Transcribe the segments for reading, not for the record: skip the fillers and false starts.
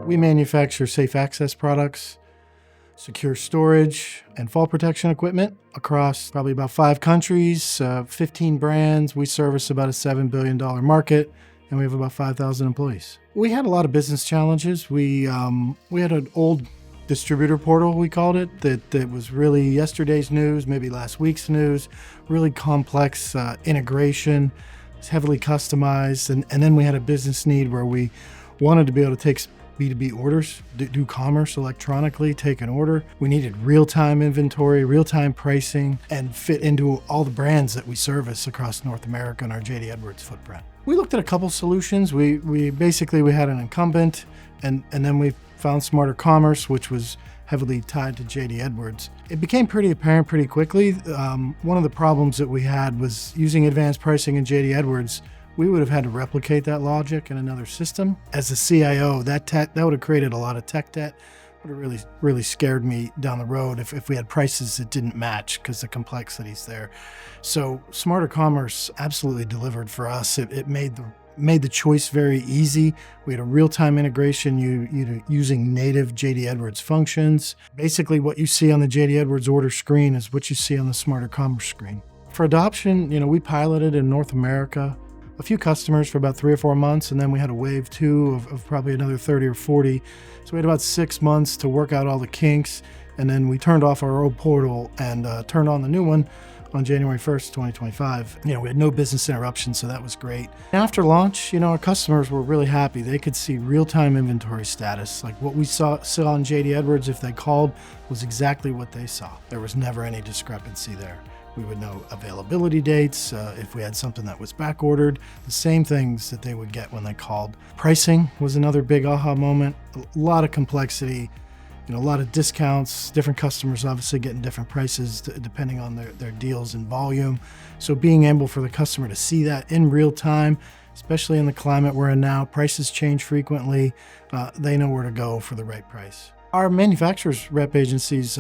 We manufacture safe access products, secure storage, and fall protection equipment across probably about 5 countries, 15 brands. We service about a $7 billion market, and we have about 5,000 employees. We had a lot of business challenges. We had an old distributor portal, we called it, that was really yesterday's news, maybe last week's news, really complex integration. It's heavily customized. And then we had a business need where we wanted to be able to take B2B orders, do commerce electronically, take an order. We needed real-time inventory, real-time pricing, and fit into all the brands that we service across North America and our JD Edwards footprint. We looked at a couple solutions. We basically had an incumbent, and then we found SmarterCommerce, which was heavily tied to JD Edwards. It became pretty apparent pretty quickly. One of the problems that we had was using advanced pricing in JD Edwards. We would have had to replicate that logic in another system. As a CIO, that would have created a lot of tech debt. Would have really scared me down the road if we had prices that didn't match because the complexity's there. So SmarterCommerce absolutely delivered for us. It made the choice very easy. We had a real-time integration using native JD Edwards functions. Basically, what you see on the JD Edwards order screen is what you see on the SmarterCommerce screen. For adoption, we piloted in North America, a few customers for about 3 or 4 months, and then we had a wave 2 of probably another 30 or 40. So we had about 6 months to work out all the kinks, and then we turned off our old portal and turned on the new one on January 1st, 2025. We had no business interruptions, so that was great. After launch, our customers were really happy. They could see real-time inventory status. Like what we saw on JD Edwards, if they called, was exactly what they saw. There was never any discrepancy there. We would know availability dates, if we had something that was back ordered, the same things that they would get when they called. Pricing was another big aha moment. A lot of complexity, a lot of discounts, different customers obviously getting different prices depending on their deals and volume. So being able for the customer to see that in real time, especially in the climate we're in now, prices change frequently, they know where to go for the right price. Our manufacturers rep agencies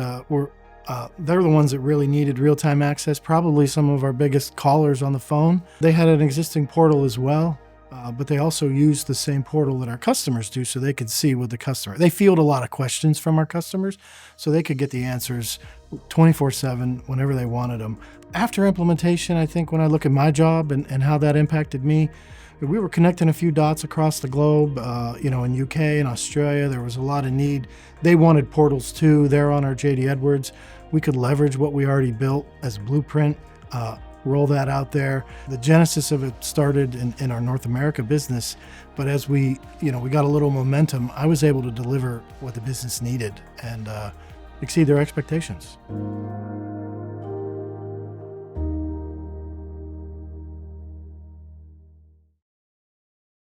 they're the ones that really needed real-time access, probably some of our biggest callers on the phone. They had an existing portal as well, but they also used the same portal that our customers do so they could see what the customer. They field a lot of questions from our customers, so they could get the answers 24/7 whenever they wanted them. After implementation, I think when I look at my job and how that impacted me, we were connecting a few dots across the globe, in UK and Australia. There was a lot of need. They wanted portals too. They're on our JD Edwards. We could leverage what we already built as a blueprint, roll that out there. The genesis of it started in our North America business, but as we got a little momentum, I was able to deliver what the business needed and exceed their expectations.